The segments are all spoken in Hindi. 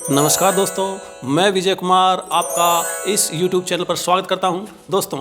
नमस्कार दोस्तों, मैं विजय कुमार आपका इस YouTube चैनल पर स्वागत करता हूं। दोस्तों,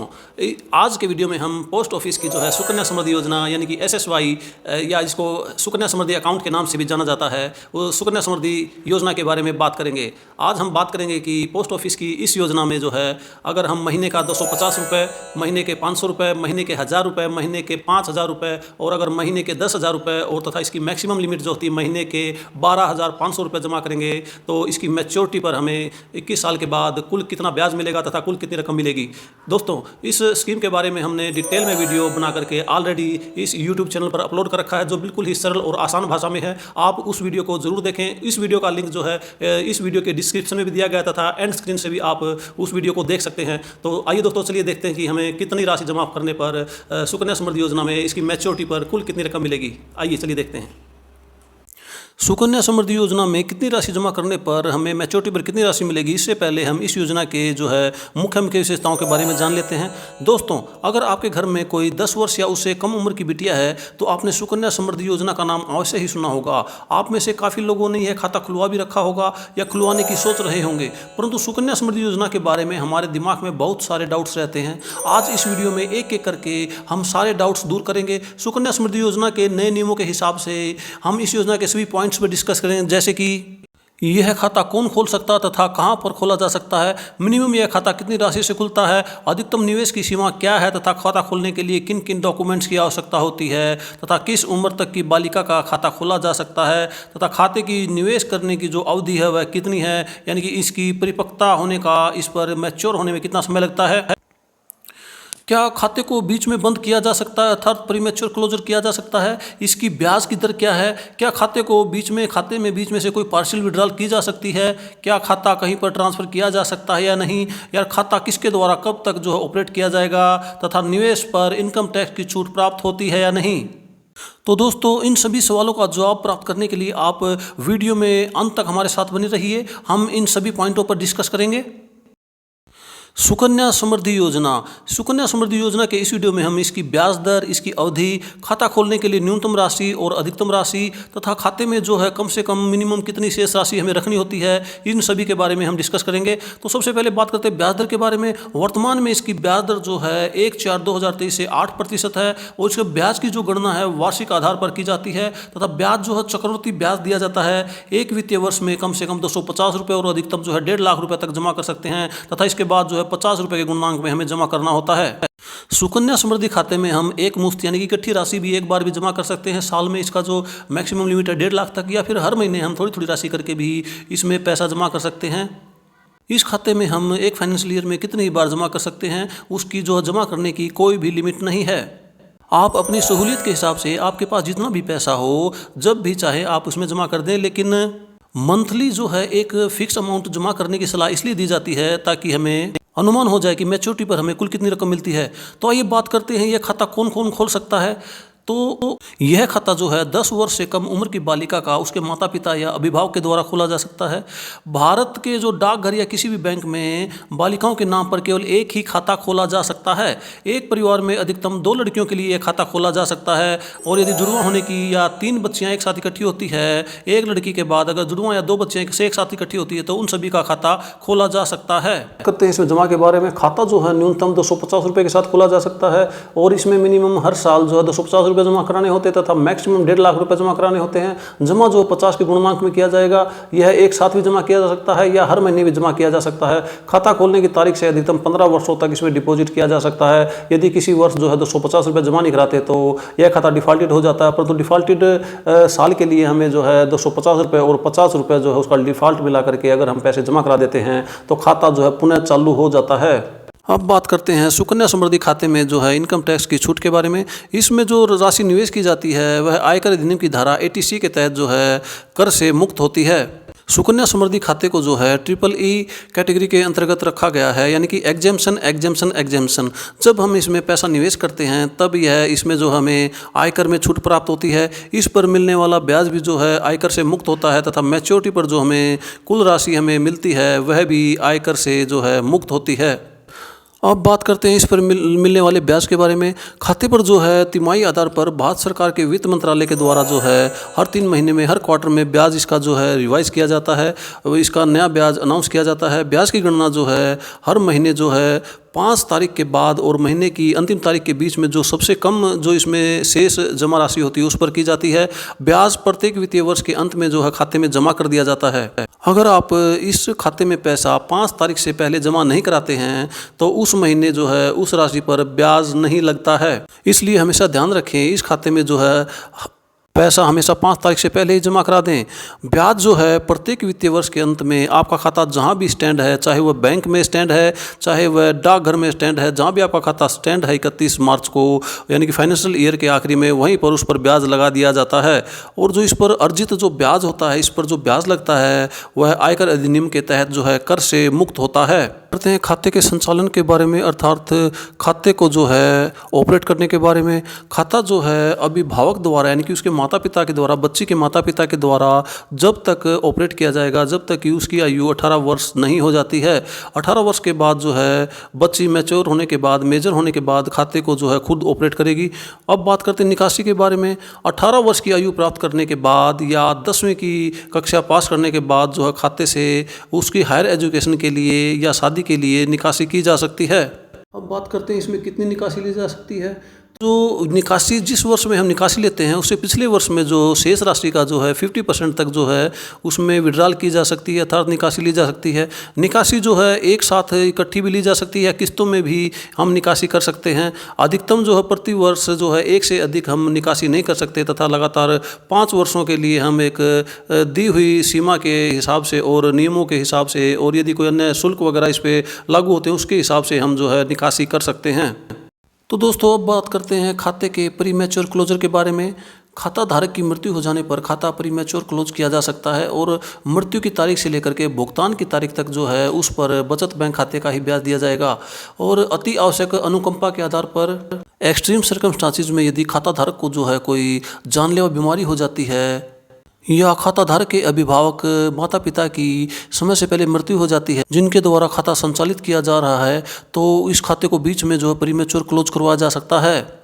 आज के वीडियो में हम पोस्ट ऑफिस की जो है सुकन्या समृद्धि योजना यानी कि SSY या जिसको सुकन्या समृद्धि अकाउंट के नाम से भी जाना जाता है, वो सुकन्या समृद्धि योजना के बारे में बात करेंगे। आज हम बात करेंगे कि पोस्ट ऑफिस की इस योजना में जो है अगर हम महीने का 250 रुपये, महीने के 500 रुपये, महीने के 1000 रुपये, महीने के 5000 रुपये और अगर महीने के 10,000 रुपये और तथा इसकी मैक्सिमम लिमिट जो होती है महीने के 12,500 रुपये जमा करेंगे तो इसकी मैच्योरिटी पर हमें 21 साल के बाद कुल कितना ब्याज मिलेगा तथा कुल कितनी रकम मिलेगी। दोस्तों, इस स्कीम के बारे में हमने डिटेल में वीडियो बना करके ऑलरेडी इस YouTube चैनल पर अपलोड कर रखा है, जो बिल्कुल ही सरल और आसान भाषा में है। आप उस वीडियो को जरूर देखें। इस वीडियो का लिंक जो है इस वीडियो के डिस्क्रिप्शन में भी दिया गया तथा एंड स्क्रीन से भी आप उस वीडियो को देख सकते हैं। तो आइए दोस्तों, चलिए देखते हैं कि हमें कितनी राशि जमा करने पर सुकन्या समृद्धि योजना में इसकी मैच्योरिटी पर कुल कितनी रकम मिलेगी। आइए चलिए देखते हैं। सुकन्या समृद्धि योजना में कितनी राशि जमा करने पर हमें मैच्योरिटी पर कितनी राशि मिलेगी, इससे पहले हम इस योजना के जो है मुख्य विशेषताओं के बारे में जान लेते हैं। दोस्तों, अगर आपके घर में कोई 10 वर्ष या उससे कम उम्र की बिटिया है तो आपने सुकन्या समृद्धि योजना का नाम अवश्य ही सुना होगा। आप में से काफ़ी लोगों ने यह खाता खुलवा भी रखा होगा या खुलवाने की सोच रहे होंगे, परंतु सुकन्या समृद्धि योजना के बारे में हमारे दिमाग में बहुत सारे डाउट्स रहते हैं। आज इस वीडियो में एक एक करके हम सारे डाउट्स दूर करेंगे। सुकन्या समृद्धि योजना के नए नियमों के हिसाब से हम इस योजना के सभी पॉइंट्स पर डिस्कस करें, जैसे कि यह खाता कौन खोल सकता है तथा कहां पर खोला जा सकता है, मिनिमम यह खाता कितनी राशि से खुलता है, अधिकतम निवेश की सीमा क्या है तथा खाता खोलने के लिए किन किन डॉक्यूमेंट्स की आवश्यकता होती है तथा किस उम्र तक की बालिका का खाता खोला जा सकता है तथा खाते की निवेश करने की जो अवधि है वह कितनी है, यानी कि इसकी परिपक्वता होने का, इस पर मैच्योर होने में कितना समय लगता है, क्या खाते को बीच में बंद किया जा सकता है अर्थात प्रीमेच्योर क्लोजर किया जा सकता है, इसकी ब्याज की दर क्या है, क्या खाते में बीच में से कोई पार्शियल विड्रॉल की जा सकती है, क्या खाता कहीं पर ट्रांसफ़र किया जा सकता है या नहीं, या खाता किसके द्वारा कब तक जो है ऑपरेट किया जाएगा तथा निवेश पर इनकम टैक्स की छूट प्राप्त होती है या नहीं। तो दोस्तों, इन सभी सवालों का जवाब प्राप्त करने के लिए आप वीडियो में अंत तक हमारे साथ बने रहिए। हम इन सभी पॉइंटों पर डिस्कस करेंगे। सुकन्या समृद्धि योजना के इस वीडियो में हम इसकी ब्याज दर, इसकी अवधि, खाता खोलने के लिए न्यूनतम राशि और अधिकतम राशि तथा खाते में जो है कम से कम मिनिमम कितनी शेष राशि हमें रखनी होती है, इन सभी के बारे में हम डिस्कस करेंगे। तो सबसे पहले बात करते हैं ब्याज दर के बारे में। वर्तमान में इसकी ब्याज दर जो है 1/4/2023 से 8% है और इसके ब्याज की जो गणना है वार्षिक आधार पर की जाती है तथा ब्याज जो है चक्रवृद्धि ब्याज दिया जाता है। एक वित्तीय वर्ष में कम से कम 250 रुपये और अधिकतम जो है 1.5 लाख रुपये तक जमा कर सकते हैं तथा इसके बाद जो है 50 रुपये के गुणनांक में हमें जमा करना होता है। सुकन्या समृद्धि खाते में हम एक मुश्त यानी कि इकट्ठी राशि भी एक बार भी जमा कर सकते हैं। साल में इसका जो मैक्सिमम लिमिट है 1.5 लाख तक, या फिर हर महीने हम थोड़ी थोड़ी राशि करके भी इसमें पैसा जमा कर सकते हैं। इस खाते में हम एक फाइनेंशियल ईयर में कितनी बार जमा कर सकते हैं, उसकी जो जमा करने की कोई भी लिमिट नहीं है। आप अपनी सहूलियत के हिसाब से आपके पास जितना भी पैसा हो जब भी चाहे आप उसमें जमा कर दें, लेकिन मंथली जो है एक फिक्स अमाउंट जमा करने की सलाह इसलिए दी जाती है ताकि हमें अनुमान हो जाए कि मैच्योरिटी पर हमें कुल कितनी रकम मिलती है। तो आइए बात करते हैं यह खाता कौन कौन खोल सकता है। तो यह खाता जो है 10 वर्ष से कम उम्र की बालिका का उसके माता पिता या अभिभावक के द्वारा खोला जा सकता है। भारत के जो डाकघर या किसी भी बैंक में बालिकाओं के नाम पर केवल एक ही खाता खोला जा सकता है। एक परिवार में अधिकतम 2 लड़कियों के लिए यह खाता खोला जा सकता है और यदि जुड़वा होने की या 3 बच्चियाँ एक साथ इकट्ठी होती है, एक लड़की के बाद अगर जुड़वा या 2 बच्चियाँ एक साथ इकट्ठी होती है तो उन सभी का खाता खोला जा सकता है। करते हैं इसमें जमा के बारे में। खाता जो है न्यूनतम 250 रुपये के साथ खोला जा सकता है और इसमें मिनिमम हर साल जो है 250 रुपये जमा कराने होते हैं तथा मैक्सिमम 1.5 लाख रुपए जमा कराने होते हैं। जमा जो 50 के गुणनांक में किया जाएगा, यह एक साथ भी जमा किया जा सकता है या हर महीने भी जमा किया जा सकता है। खाता खोलने की तारीख से अधिकतम 15 वर्षों तक इसमें डिपॉजिट किया जा सकता है। यदि किसी वर्ष जो है 250 रुपये जमा नहीं कराते तो यह खाता डिफॉल्टेड हो जाता है, परंतु डिफॉल्टेड साल के लिए हमें जो है 250 रुपये और 50 रुपये जो है उसका डिफॉल्ट मिला करके अगर हम पैसे जमा करा देते हैं तो खाता जो है पुनः चालू हो जाता है। अब बात करते हैं सुकन्या समृद्धि खाते में जो है इनकम टैक्स की छूट के बारे में। इसमें जो राशि निवेश की जाती है वह आयकर अधिनियम की धारा 80C के तहत जो है कर से मुक्त होती है। सुकन्या समृद्धि खाते को जो है EEE कैटेगरी के अंतर्गत रखा गया है, यानी कि एग्जेम्पशन। जब हम इसमें पैसा निवेश करते हैं तब यह इसमें जो हमें आयकर में छूट प्राप्त होती है। इस पर मिलने वाला ब्याज भी जो है आयकर से मुक्त होता है तथा मैच्योरिटी पर जो हमें कुल राशि हमें मिलती है वह भी आयकर से जो है मुक्त होती है। अब बात करते हैं इस पर मिलने वाले ब्याज के बारे में। खाते पर जो है तिमाही आधार पर भारत सरकार के वित्त मंत्रालय के द्वारा जो है हर 3 महीने में, हर क्वार्टर में ब्याज इसका जो है रिवाइज किया जाता है, इसका नया ब्याज अनाउंस किया जाता है। ब्याज की गणना जो है हर महीने जो है 5 तारीख के बाद और महीने की अंतिम तारीख के बीच में जो सबसे कम जो इसमें शेष जमा राशि होती है उस पर की जाती है। ब्याज प्रत्येक वित्तीय वर्ष के अंत में जो है खाते में जमा कर दिया जाता है। अगर आप इस खाते में पैसा 5 तारीख से पहले जमा नहीं कराते हैं तो उस महीने जो है उस राशि पर ब्याज नहीं लगता है। इसलिए हमेशा ध्यान रखें, इस खाते में जो है पैसा हमेशा 5 तारीख से पहले ही जमा करा दें। ब्याज जो है प्रत्येक वित्तीय वर्ष के अंत में आपका खाता जहां भी स्टैंड है, चाहे वह बैंक में स्टैंड है, चाहे वह डाकघर में स्टैंड है, जहां भी आपका खाता स्टैंड है 31 मार्च को, यानी कि फाइनेंशियल ईयर के आखिरी में, वहीं पर उस पर ब्याज लगा दिया जाता है। और जो इस पर अर्जित जो ब्याज होता है, इस पर जो ब्याज लगता है वह आयकर अधिनियम के तहत जो है कर से मुक्त होता है। करते हैं खाते के संचालन के बारे में, अर्थात खाते को जो है ऑपरेट करने के बारे में। खाता जो है अभिभावक द्वारा, यानी कि उसके माता पिता के द्वारा, बच्ची के माता पिता के द्वारा जब तक ऑपरेट किया जाएगा जब तक कि उसकी आयु 18 वर्ष नहीं हो जाती है। 18 वर्ष के बाद जो है बच्ची मैच्योर होने के बाद, मेजर होने के बाद खाते को जो है खुद ऑपरेट करेगी। अब बात करते हैं निकासी के बारे में। 18 वर्ष की आयु प्राप्त करने के बाद या 10वीं की कक्षा पास करने के बाद जो है खाते से उसकी हायर एजुकेशन के लिए या शादी के लिए निकासी की जा सकती है। अब बात करते हैं इसमें कितनी निकासी ली जा सकती है। जो निकासी जिस वर्ष में हम निकासी लेते हैं उससे पिछले वर्ष में जो शेष राशि का जो है 50% तक जो है उसमें विड्रॉल की जा सकती है, अर्थात निकासी ली जा सकती है। निकासी जो है एक साथ इकट्ठी भी ली जा सकती है, किस्तों में भी हम निकासी कर सकते हैं। अधिकतम जो है प्रति वर्ष जो है एक से अधिक हम निकासी नहीं कर सकते, तथा लगातार 5 वर्षों के लिए हम एक दी हुई सीमा के हिसाब से और नियमों के हिसाब से, और यदि कोई अन्य शुल्क वगैरह इस पर लागू होते हैं उसके हिसाब से हम जो है निकासी कर सकते हैं। तो दोस्तों अब बात करते हैं खाते के प्रीमैच्योर क्लोजर के बारे में। खाता धारक की मृत्यु हो जाने पर खाता प्रीमैच्योर क्लोज किया जा सकता है और मृत्यु की तारीख से लेकर के भुगतान की तारीख तक जो है उस पर बचत बैंक खाते का ही ब्याज दिया जाएगा। और अति आवश्यक अनुकंपा के आधार पर एक्सट्रीम सर्कमस्टांसिस में यदि खाता धारक को जो है कोई जानलेवा बीमारी हो जाती है या खाता धारक के अभिभावक माता पिता की समय से पहले मृत्यु हो जाती है जिनके द्वारा खाता संचालित किया जा रहा है, तो इस खाते को बीच में जो है प्रीमैच्योर क्लोज करवाया जा सकता है।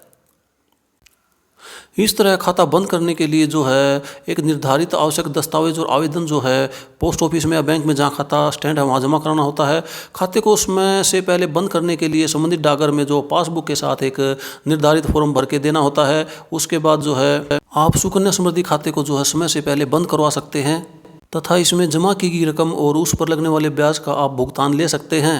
इस तरह खाता बंद करने के लिए जो है एक निर्धारित आवश्यक दस्तावेज और आवेदन जो है पोस्ट ऑफिस में या बैंक में जहां खाता स्टैंड है वहां जमा कराना होता है। खाते को उसमें से पहले बंद करने के लिए संबंधित डाकघर में जो पासबुक के साथ एक निर्धारित फॉर्म भर के देना होता है। उसके बाद जो है आप सुकन्या समृद्धि खाते को जो है समय से पहले बंद करवा सकते हैं तथा इसमें जमा की गई रकम और उस पर लगने वाले ब्याज का आप भुगतान ले सकते हैं।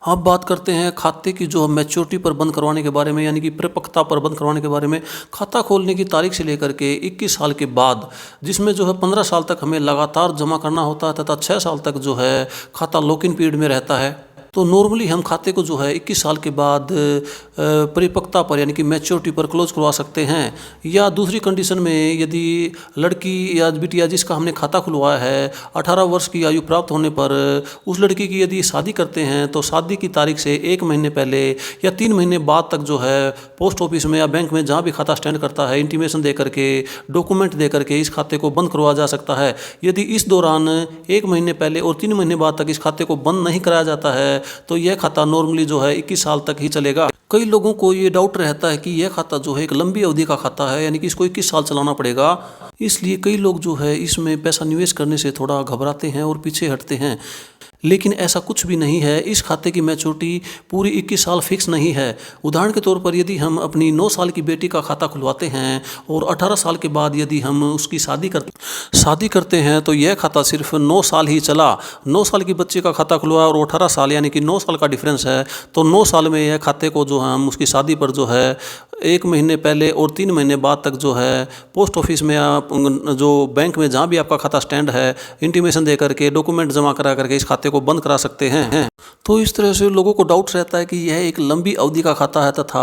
अब बात करते हैं खाते की जो मैच्योरिटी पर बंद करवाने के बारे में, यानी कि परिपक्वता पर बंद करवाने के बारे में। खाता खोलने की तारीख से लेकर के 21 साल के बाद, जिसमें जो है 15 साल तक हमें लगातार जमा करना होता है तथा 6 साल तक जो है खाता लॉक इन पीरियड में रहता है। तो नॉर्मली हम खाते को जो है 21 साल के बाद परिपक्वता पर यानी कि मैच्योरिटी पर क्लोज करवा सकते हैं। या दूसरी कंडीशन में यदि लड़की या बिटिया जिसका हमने खाता खुलवाया है 18 वर्ष की आयु प्राप्त होने पर उस लड़की की यदि शादी करते हैं तो शादी की तारीख से 1 महीने पहले या 3 महीने बाद तक जो है पोस्ट ऑफिस में या बैंक में जहाँ भी खाता स्टैंड करता है इंटीमेशन दे करके, डॉक्यूमेंट दे करके इस खाते को बंद करवाया जा सकता है। यदि इस दौरान 1 महीने पहले और 3 महीने बाद तक इस खाते को बंद नहीं कराया जाता है तो यह खाता नॉर्मली जो है 21 साल तक ही चलेगा। कई लोगों को ये डाउट रहता है कि यह खाता जो है एक लंबी अवधि का खाता है, यानी कि इसको 21 साल चलाना पड़ेगा। इसलिए कई लोग जो है इसमें पैसा निवेश करने से थोड़ा घबराते हैं और पीछे हटते हैं, लेकिन ऐसा कुछ भी नहीं है। इस खाते की मैच्योरिटी पूरी 21 साल फिक्स नहीं है। उदाहरण के तौर पर यदि हम अपनी 9 साल की बेटी का खाता खुलवाते हैं और 18 साल के बाद यदि हम उसकी शादी करते हैं तो यह खाता सिर्फ 9 साल ही चला। 9 साल की बच्ची का खाता खुलवाया और 18 साल यानी कि 9 साल का डिफरेंस है, तो 9 साल में यह खाते को जो हम उसकी शादी पर जो है 1 महीने पहले और 3 महीने बाद तक जो है पोस्ट ऑफिस में या जो बैंक में जहाँ भी आपका खाता स्टैंड है इंटीमेशन दे करके, डॉक्यूमेंट जमा करा करके इस खाते को बंद करा सकते हैं। तो इस तरह से लोगों को डाउट रहता है कि यह एक लंबी अवधि का खाता है तथा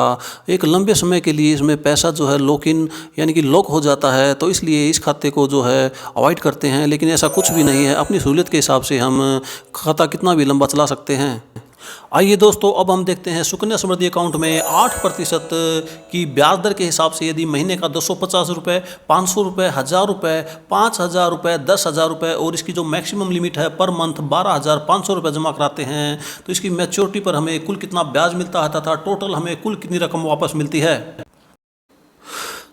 एक लंबे समय के लिए इसमें पैसा जो है लॉक इन यानी कि लॉक हो जाता है, तो इसलिए इस खाते को जो है अवॉइड करते हैं। लेकिन ऐसा कुछ भी नहीं है, अपनी सहूलियत के हिसाब से हम खाता कितना भी लंबा चला सकते हैं। आइए दोस्तों, अब हम देखते हैं सुकन्या समृद्धि अकाउंट में 8% की ब्याज दर के हिसाब से यदि महीने का 250 रुपये, 500 रुपये, 1000 रुपये, 5000 रुपये, 10,000 रुपये और इसकी जो मैक्सिमम लिमिट है पर मंथ 12,500 रुपये जमा कराते हैं तो इसकी मैच्योरिटी पर हमें कुल कितना ब्याज मिलता है तथा टोटल हमें कुल कितनी रकम वापस मिलती है।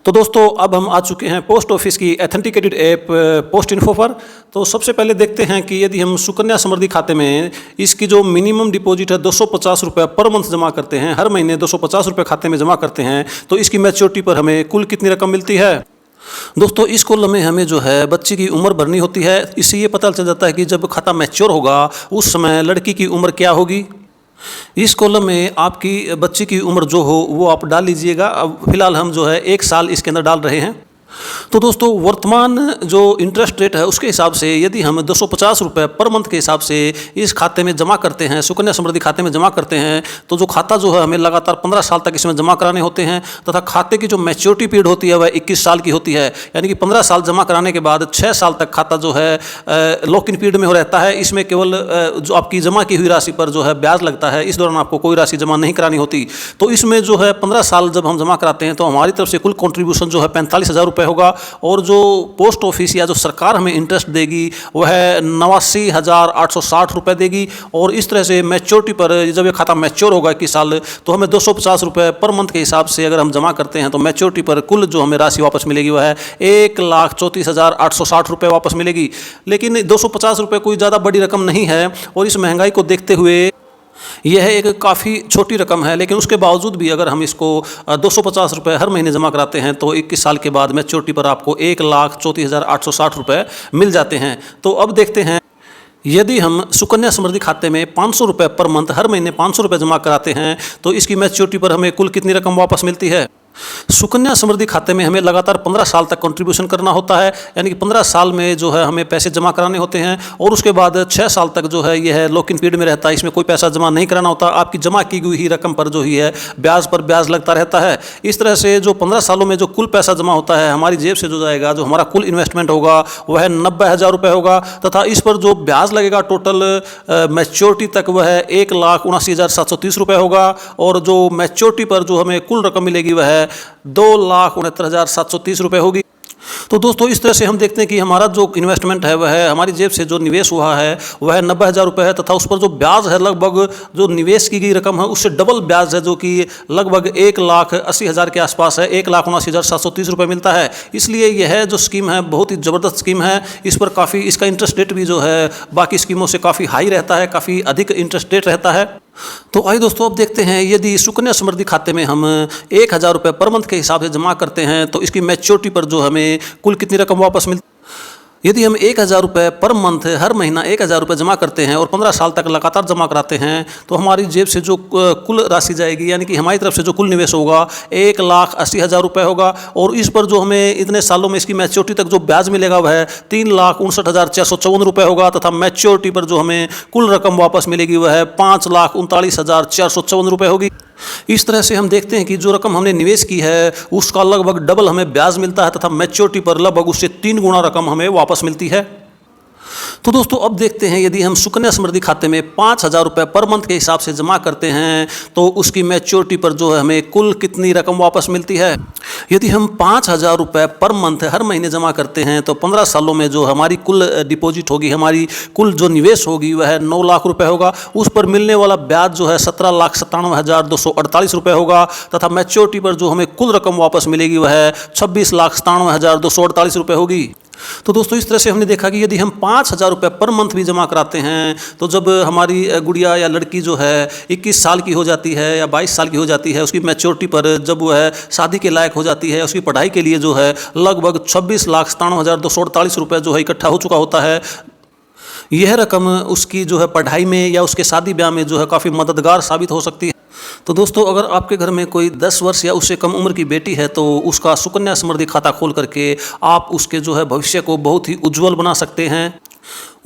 तो दोस्तों, अब हम आ चुके हैं पोस्ट ऑफिस की एथेंटिकेटेड ऐप पोस्ट इन्फो पर। तो सबसे पहले देखते हैं कि यदि हम सुकन्या समृद्धि खाते में इसकी जो मिनिमम डिपॉजिट है 250 रुपये पर मंथ जमा करते हैं, हर महीने 250 रुपये खाते में जमा करते हैं, तो इसकी मैच्योरिटी पर हमें कुल कितनी रकम मिलती है। दोस्तों, इस कॉलम में हमें जो है बच्ची की उम्र भरनी होती है। इससे ये पता चल जाता है कि जब खाता मैच्योर होगा उस समय लड़की की उम्र क्या होगी। इस कॉलम में आपकी बच्ची की उम्र जो हो वो आप डाल लीजिएगा। अब फिलहाल हम जो है 1 साल इसके अंदर डाल रहे हैं। तो दोस्तों, वर्तमान जो इंटरेस्ट रेट है उसके हिसाब से यदि हम 250 रुपये पर मंथ के हिसाब से इस खाते में जमा करते हैं, सुकन्या समृद्धि खाते में जमा करते हैं, तो जो खाता जो है हमें लगातार 15 साल तक इसमें जमा कराने होते हैं तथा खाते की जो मैच्योरिटी पीरियड होती है वह 21 साल की होती है। यानी कि 15 साल जमा कराने के बाद 6 साल तक खाता जो है लॉक इन पीरियड में हो रहता है। इसमें केवल जो आपकी जमा की हुई राशि पर जो है ब्याज लगता है, इस दौरान आपको कोई राशि जमा नहीं करानी होती। तो इसमें जो है 15 साल जब हम जमा कराते हैं तो हमारी तरफ से कुल कॉन्ट्रीब्यूशन जो है 45,000 रुपये होगा और जो पोस्ट ऑफिस या जो सरकार हमें इंटरेस्ट देगी वह 89,860 रुपये देगी। और इस तरह से मैच्योरिटी पर जब ये खाता मैच्योर होगा 21 साल तो हमें 250 रुपये पर मंथ के हिसाब से अगर हम जमा करते हैं तो मैच्योरिटी पर कुल जो हमें राशि वापस मिलेगी वह है 1,34,860 रुपये वापस मिलेगी। लेकिन 250 रुपये कोई ज़्यादा बड़ी रकम नहीं है और इस महंगाई को देखते हुए यह एक काफ़ी छोटी रकम है, लेकिन उसके बावजूद भी अगर हम इसको 250 रुपये हर महीने जमा कराते हैं तो 21 साल के बाद मैच्योरिटी पर आपको 1,34,860 रुपये मिल जाते हैं। तो अब देखते हैं, यदि हम सुकन्या समृद्धि खाते में 500 रुपये पर मंथ हर महीने 500 रुपये जमा कराते हैं तो इसकी मैच्योरिटी पर हमें कुल कितनी रकम वापस मिलती है। सुकन्या समृद्धि खाते में हमें लगातार 15 साल तक कंट्रीब्यूशन करना होता है। यानी कि 15 साल में जो है हमें पैसे जमा कराने होते हैं और उसके बाद 6 साल तक जो है यह लॉक इन पीरियड में रहता है। इसमें कोई पैसा जमा नहीं कराना होता। आपकी जमा की हुई ही रकम पर जो ही है ब्याज पर ब्याज लगता रहता है। इस तरह से जो 15 सालों में जो कुल पैसा जमा होता है हमारी जेब से जो जाएगा, जो हमारा कुल इन्वेस्टमेंट होगा वह 90,000 रुपये होगा तथा इस पर जो ब्याज लगेगा टोटल मैच्योरिटी तक वह 1,79,730 रुपये होगा और जो मैच्योरिटी पर जो हमें कुल रकम मिलेगी वह 2,69,730 रुपये होगी। तो दोस्तों, इस तरह से हम देखते हैं कि हमारा जो इन्वेस्टमेंट है वह हमारी जेब से जो निवेश हुआ है वह 90,000 रुपये है तथा उस पर जो ब्याज है लगभग जो निवेश की गई रकम है उससे डबल ब्याज है, जो कि लगभग 1,80,000 के आसपास है। 1,79,730 रुपये मिलता है। इसलिए यह जो स्कीम है बहुत ही ज़बरदस्त स्कीम है। इस पर काफ़ी इसका इंटरेस्ट रेट भी जो है बाकी स्कीमों से काफ़ी हाई रहता है, काफ़ी अधिक इंटरेस्ट रेट रहता है। तो आइए दोस्तों, अब देखते हैं यदि सुकन्या समृद्धि खाते में हम 1,000 रुपये पर मंथ के हिसाब से जमा करते हैं तो इसकी मैच्योरिटी पर जो हमें कुल कितनी रकम वापस मिलती है। यदि हम 1,000 रुपये पर मंथ हर महीना 1,000 रुपये जमा करते हैं और 15 साल तक लगातार जमा कराते हैं तो हमारी जेब से जो कुल राशि जाएगी, यानी कि हमारी तरफ से जो कुल निवेश होगा 1,80,000 रुपये होगा और इस पर जो हमें इतने सालों में इसकी मैच्योरिटी तक जो ब्याज मिलेगा वह 3,59,454 रुपये होगा तथा मैच्योरिटी पर जो हमें कुल रकम वापस मिलेगी वह 5,39,454 रुपये होगी। इस तरह से हम देखते हैं कि जो रकम हमने निवेश की है उसका लगभग डबल हमें ब्याज मिलता है तथा मैच्योरिटी पर लगभग उससे 3 गुना रकम हमें वापस मिलती है। तो दोस्तों, अब देखते हैं यदि हम सुकन्या समृद्धि खाते में 5,000 रुपये पर मंथ के हिसाब से जमा करते हैं तो उसकी मैच्योरिटी पर जो है हमें कुल कितनी रकम वापस मिलती है। यदि हम 5,000 रुपये पर मंथ हर महीने जमा करते हैं तो 15 सालों में जो हमारी कुल डिपॉजिट होगी, हमारी कुल जो निवेश होगी वह 9 लाख रुपये होगा। उस पर मिलने वाला ब्याज जो है 17,97,248 रुपये होगा तथा मैच्योरिटी पर जो हमें कुल रकम वापस मिलेगी वह 26,97,248 रुपये होगी। तो दोस्तों, इस तरह से हमने देखा कि यदि हम 5,000 रुपये पर मंथ भी जमा कराते हैं तो जब हमारी गुड़िया या लड़की जो है 21 साल की हो जाती है या 22 साल की हो जाती है, उसकी मैच्योरिटी पर जब वह शादी के लायक हो जाती है, उसकी पढ़ाई के लिए जो है लगभग 26,97,248 रुपये जो है इकट्ठा हो चुका होता है। यह रकम उसकी जो है पढ़ाई में या उसके शादी ब्याह में जो है काफ़ी मददगार साबित हो सकती है। तो दोस्तों, अगर आपके घर में कोई 10 वर्ष या उससे कम उम्र की बेटी है तो उसका सुकन्या समृद्धि खाता खोल करके आप उसके जो है भविष्य को बहुत ही उज्जवल बना सकते हैं।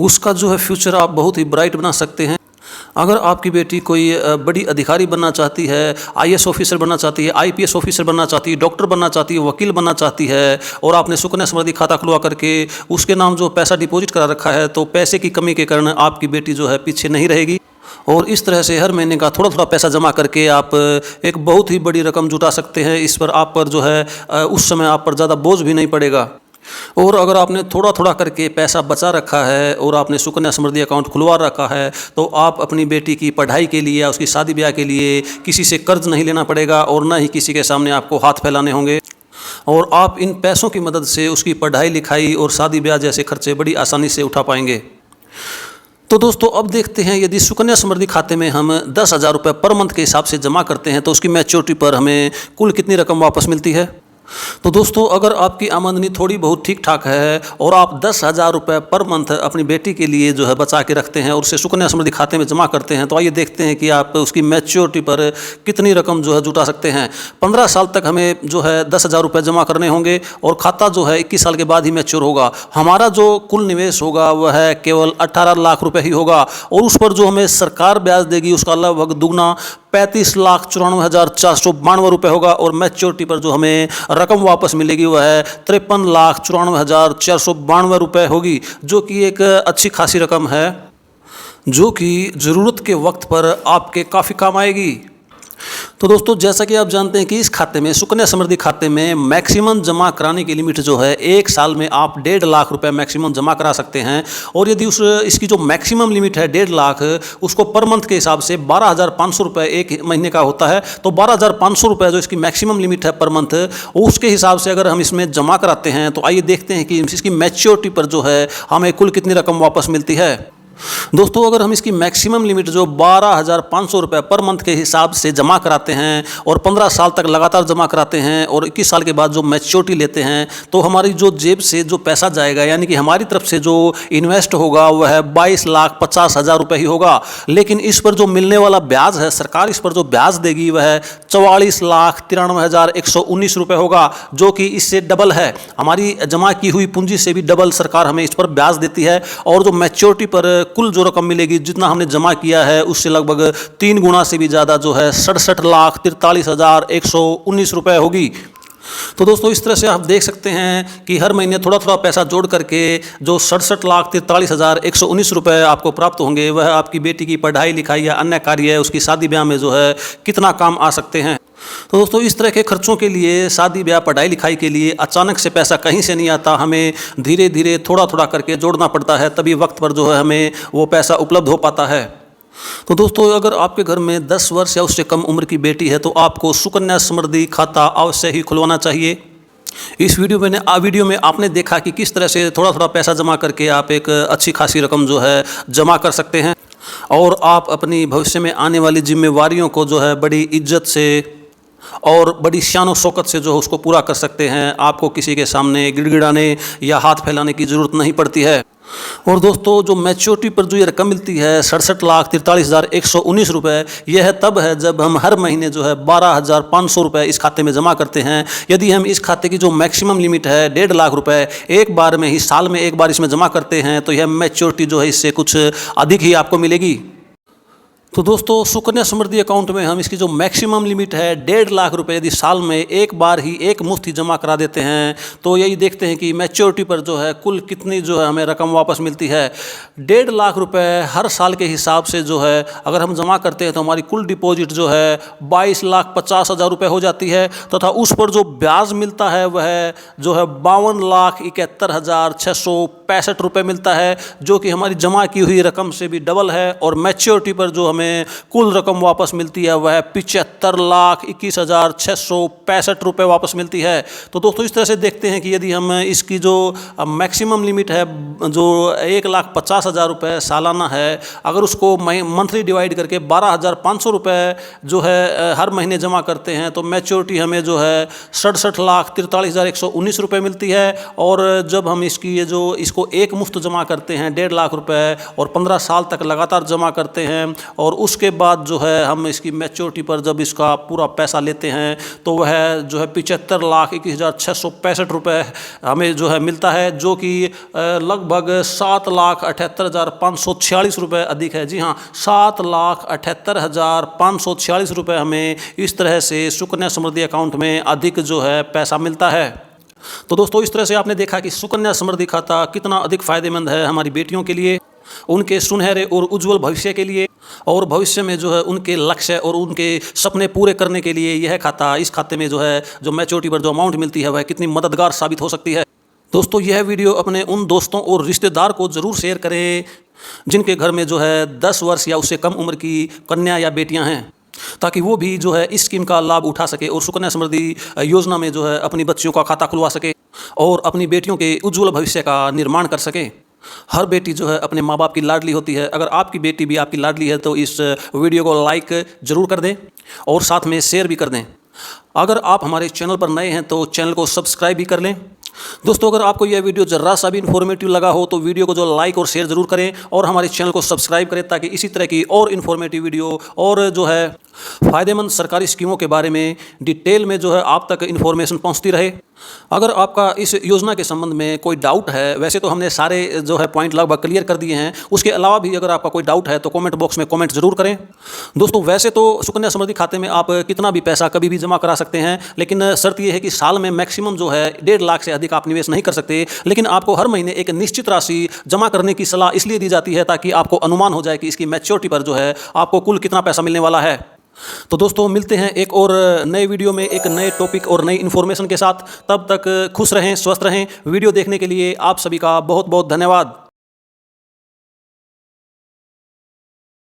उसका जो है फ्यूचर आप बहुत ही ब्राइट बना सकते हैं। अगर आपकी बेटी कोई बड़ी अधिकारी बनना चाहती है, IAS ऑफिसर बनना चाहती है, IPS ऑफिसर बनना चाहती है, डॉक्टर बनना चाहती है, वकील बनना चाहती है और आपने सुकन्या समृद्धि खाता खुलवा करके उसके नाम जो पैसा डिपॉजिट करा रखा है तो पैसे की कमी के कारण आपकी बेटी जो है पीछे नहीं रहेगी। और इस तरह से हर महीने का थोड़ा थोड़ा पैसा जमा करके आप एक बहुत ही बड़ी रकम जुटा सकते हैं। इस पर आप पर जो है उस समय आप पर ज़्यादा बोझ भी नहीं पड़ेगा। और अगर आपने थोड़ा थोड़ा करके पैसा बचा रखा है और आपने सुकन्या समृद्धि अकाउंट खुलवा रखा है, तो आप अपनी बेटी की पढ़ाई के लिए या उसकी शादी ब्याह के लिए किसी से कर्ज नहीं लेना पड़ेगा और ना ही किसी के सामने आपको हाथ फैलाने होंगे। और आप इन पैसों की मदद से उसकी पढ़ाई लिखाई और शादी ब्याह जैसे खर्चे बड़ी आसानी से उठा पाएंगे। तो दोस्तों अब देखते हैं, यदि सुकन्या समृद्धि खाते में हम 10,000 रुपये पर मंथ के हिसाब से जमा करते हैं तो उसकी मैच्योरिटी पर हमें कुल कितनी रकम वापस मिलती है। तो दोस्तों अगर आपकी आमदनी थोड़ी बहुत ठीक ठाक है और आप 10,000 रुपये पर मंथ अपनी बेटी के लिए जो है बचा के रखते हैं और उसे सुकन्या समृद्धि खाते में जमा करते हैं, तो आइए देखते हैं कि आप उसकी मैच्योरिटी पर कितनी रकम जो है जुटा सकते हैं। 15 साल तक हमें जो है 10,000 रुपये जमा करने होंगे और खाता जो है 21 साल के बाद ही मैच्योर होगा। हमारा जो कुल निवेश होगा वह है केवल 18 लाख रुपये ही होगा और उस पर जो हमें सरकार ब्याज देगी उसका लगभग दुगना 35,94,492 रुपये होगा और मैच्योरिटी पर जो हमें रकम वापस मिलेगी वह है 53,94,492 रुपये होगी, जो कि एक अच्छी खासी रकम है, जो कि ज़रूरत के वक्त पर आपके काफ़ी काम आएगी। तो दोस्तों जैसा कि आप जानते हैं कि इस खाते में, सुकन्या समृद्धि खाते में मैक्सिमम जमा कराने की लिमिट जो है 1 साल में आप 1.5 लाख रुपए मैक्सिमम जमा करा सकते हैं। और यदि इसकी जो मैक्सिमम लिमिट है 1.5 लाख, उसको पर मंथ के हिसाब से 12,500 रुपये एक महीने का होता है, तो 12,500 रुपये जो इसकी मैक्सिमम लिमिट है पर मंथ, उसके हिसाब से अगर हम इसमें जमा कराते हैं तो आइए देखते हैं कि इसकी मैच्योरिटी पर जो है हमें कुल कितनी रकम वापस मिलती है। दोस्तों अगर हम इसकी मैक्सिमम लिमिट जो 12,500 रुपये पर मंथ के हिसाब से जमा कराते हैं और 15 साल तक लगातार जमा कराते हैं और 21 साल के बाद जो मैच्योरिटी लेते हैं, तो हमारी जो जेब से जो पैसा जाएगा, यानी कि हमारी तरफ से जो इन्वेस्ट होगा वह है 22,50,000 रुपये ही होगा। लेकिन इस पर जो मिलने वाला ब्याज है, सरकार इस पर जो ब्याज देगी वह है 44,93,119 रुपये होगा, जो कि इससे डबल है। हमारी जमा की हुई पूंजी से भी डबल सरकार हमें इस पर ब्याज देती है और जो मैच्योरिटी पर कुल जो रकम मिलेगी, जितना हमने जमा किया है उससे लगभग 3 गुना से भी ज़्यादा जो है 67,43,119 रुपये होगी। तो दोस्तों इस तरह से आप देख सकते हैं कि हर महीने थोड़ा थोड़ा पैसा जोड़ करके जो 67,43,119 रुपये आपको प्राप्त होंगे, वह आपकी बेटी की पढ़ाई लिखाई या अन्य कार्य है उसकी शादी ब्याह में जो है कितना काम आ सकते हैं। तो दोस्तों इस तरह के खर्चों के लिए, शादी ब्याह पढ़ाई लिखाई के लिए अचानक से पैसा कहीं से नहीं आता, हमें धीरे धीरे थोड़ा थोड़ा करके जोड़ना पड़ता है, तभी वक्त पर जो है हमें वो पैसा उपलब्ध हो पाता है। तो दोस्तों अगर आपके घर में 10 वर्ष या उससे कम उम्र की बेटी है तो आपको सुकन्या समृद्धि खाता अवश्य ही खुलवाना चाहिए। इस वीडियो में आपने देखा कि किस तरह से थोड़ा थोड़ा पैसा जमा करके आप एक अच्छी खासी रकम जो है जमा कर सकते हैं और आप अपनी भविष्य में आने वाली जिम्मेवारियों को जो है बड़ी इज्जत से और बड़ी शान और शौकत से जो है उसको पूरा कर सकते हैं। आपको किसी के सामने गिड़गिड़ाने या हाथ फैलाने की ज़रूरत नहीं पड़ती है। और दोस्तों जो मैच्योरिटी पर जो ये रकम मिलती है 67,43,119 रुपये, यह तब है जब हम हर महीने जो है 12,500 रुपये इस खाते में जमा करते हैं। यदि हम इस खाते की जो मैक्सिमम लिमिट है 1.5 लाख रुपये एक बार में ही, साल में एक बार इसमें जमा करते हैं, तो यह मैच्योरिटी जो है इससे कुछ अधिक ही आपको मिलेगी। तो दोस्तों सुकन्या समृद्धि अकाउंट में हम इसकी जो मैक्सिमम लिमिट है 1.5 लाख रुपए यदि साल में एक बार ही एक मुश्त ही जमा करा देते हैं, तो यही देखते हैं कि मैच्योरिटी पर जो है कुल कितनी जो है हमें रकम वापस मिलती है। 1.5 लाख रुपए हर साल के हिसाब से जो है अगर हम जमा करते हैं तो हमारी कुल डिपॉजिट जो है 22,50,000 रुपये हो जाती है, तथा उस पर जो ब्याज मिलता है वह जो है 52,71,665 रुपये मिलता है, जो कि हमारी जमा की हुई रकम से भी डबल है। और मैच्योरिटी पर जो हमें कुल रकम वापस मिलती है वह 75,21,665 रुपये वापस मिलती है। तो दोस्तों इस तरह से देखते हैं कि यदि हम इसकी जो मैक्सिमम लिमिट है जो 1,50,000 रुपये सालाना है, अगर उसको मंथली डिवाइड करके 12,500 रुपये जो है हर महीने जमा करते हैं, तो मैच्योरिटी हमें जो है 67,43,119 रुपये मिलती है। और जब हम इसको एक मुफ्त जमा करते हैं 1.5 लाख रुपये और 15 साल तक लगातार जमा करते हैं, और उसके बाद जो है हम इसकी मैच्योरिटी पर जब इसका पूरा पैसा लेते हैं तो वह जो है 75,21,665 रुपये हमें जो है मिलता है, जो कि लगभग 7,78,546 रुपये अधिक है। जी हाँ, 7,78,546 रुपये हमें इस तरह से सुकन्या समृद्धि अकाउंट में अधिक जो है पैसा मिलता है। तो दोस्तों इस तरह से आपने देखा कि सुकन्या समृद्धि खाता कितना अधिक फ़ायदेमंद है हमारी बेटियों के लिए, उनके सुनहरे और उज्जवल भविष्य के लिए। और भविष्य में जो है उनके लक्ष्य और उनके सपने पूरे करने के लिए यह खाता, इस खाते में जो है जो मैच्योरिटी पर जो अमाउंट मिलती है वह कितनी मददगार साबित हो सकती है। दोस्तों, यह वीडियो अपने उन दोस्तों और रिश्तेदार को ज़रूर शेयर करें जिनके घर में जो है 10 वर्ष या उससे कम उम्र की कन्या या बेटियां हैं, ताकि वो भी जो है इस स्कीम का लाभ उठा सके और सुकन्या समृद्धि योजना में जो है अपनी बच्चियों का खाता खुलवा सके और अपनी बेटियों के उज्ज्वल भविष्य का निर्माण कर सके। हर बेटी जो है अपने माँ बाप की लाडली होती है। अगर आपकी बेटी भी आपकी लाडली है तो इस वीडियो को लाइक जरूर कर दें और साथ में शेयर भी कर दें। अगर आप हमारे चैनल पर नए हैं तो चैनल को सब्सक्राइब भी कर लें। दोस्तों, अगर आपको यह वीडियो जरा सा भी इन्फॉर्मेटिव लगा हो तो वीडियो को जो लाइक और शेयर जरूर करें और हमारे चैनल को सब्सक्राइब करें, ताकि इसी तरह की और इन्फॉर्मेटिव वीडियो और जो है फ़ायदेमंद सरकारी स्कीमों के बारे में डिटेल में जो है आप तक इन्फॉर्मेशन पहुंचती रहे। अगर आपका इस योजना के संबंध में कोई डाउट है, वैसे तो हमने सारे जो है पॉइंट लगभग क्लियर कर दिए हैं, उसके अलावा भी अगर आपका कोई डाउट है तो कमेंट बॉक्स में कमेंट जरूर करें। दोस्तों, वैसे तो सुकन्या समृद्धि खाते में आप कितना भी पैसा कभी भी जमा करा सकते हैं, लेकिन शर्त यह है कि साल में मैक्सिमम जो है 1.5 लाख से अधिक आप निवेश नहीं कर सकते। लेकिन आपको हर महीने एक निश्चित राशि जमा करने की सलाह इसलिए दी जाती है ताकि आपको अनुमान हो जाए कि इसकी मैच्योरिटी पर जो है आपको कुल कितना पैसा मिलने वाला है। तो दोस्तों, मिलते हैं एक और नए वीडियो में एक नए टॉपिक और नई इन्फॉर्मेशन के साथ। तब तक खुश रहें, स्वस्थ रहें। वीडियो देखने के लिए आप सभी का बहुत बहुत धन्यवाद।